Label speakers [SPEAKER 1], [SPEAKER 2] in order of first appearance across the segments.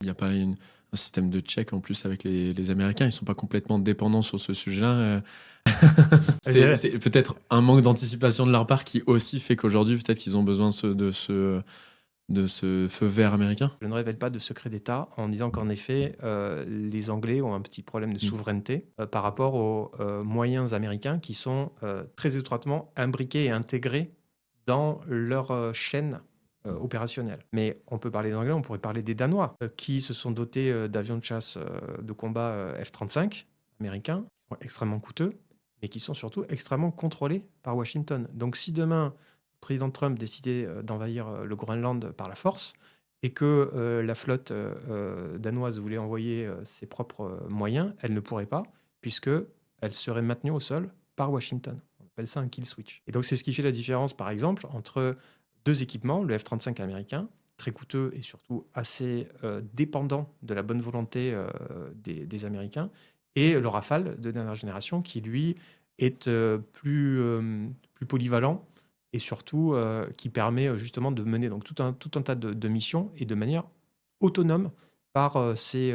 [SPEAKER 1] Il n'y a pas un système de check en plus avec les Américains. Ils ne sont pas complètement dépendants sur ce sujet-là. C'est peut-être un manque d'anticipation de leur part qui aussi fait qu'aujourd'hui, peut-être qu'ils ont besoin de ce feu vert américain.
[SPEAKER 2] Je ne révèle pas de secret d'État en disant qu'en effet, les Anglais ont un petit problème de souveraineté par rapport aux moyens américains qui sont très étroitement imbriqués et intégrés dans leur chaîne opérationnelle. Mais on peut parler des Anglais, on pourrait parler des Danois qui se sont dotés d'avions de chasse de combat F-35 américains, qui sont extrêmement coûteux, mais qui sont surtout extrêmement contrôlés par Washington. Donc si demain, le président Trump décidait d'envahir le Groenland par la force, et que la flotte danoise voulait envoyer ses propres moyens, elle ne pourrait pas, puisqu'elle serait maintenue au sol par Washington. On appelle ça un kill switch. Et donc c'est ce qui fait la différence, par exemple, entre deux équipements, le F-35 américain, très coûteux et surtout assez dépendant de la bonne volonté des Américains, et le Rafale de dernière génération, qui lui est plus polyvalent, et surtout qui permet justement de mener donc tout un tas de missions et de manière autonome par ses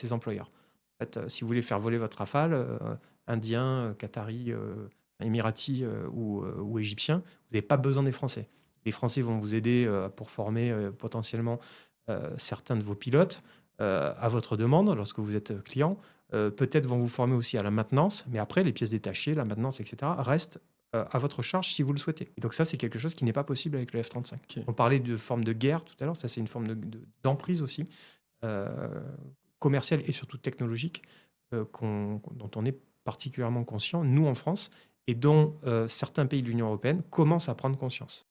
[SPEAKER 2] employeurs. En fait, si vous voulez faire voler votre Rafale, indien, qatari, émirati ou égyptien, vous n'avez pas besoin des Français. Les Français vont vous aider pour former potentiellement certains de vos pilotes à votre demande lorsque vous êtes client. Peut-être vont vous former aussi à la maintenance, mais après, les pièces détachées, la maintenance, etc., restent à votre charge si vous le souhaitez. Et donc ça, c'est quelque chose qui n'est pas possible avec le F-35.
[SPEAKER 1] Okay.
[SPEAKER 2] On parlait de forme de guerre tout à l'heure, ça c'est une forme d'emprise aussi, commerciale et surtout technologique, dont on est particulièrement conscient, nous en France, et dont certains pays de l'Union européenne commencent à prendre conscience.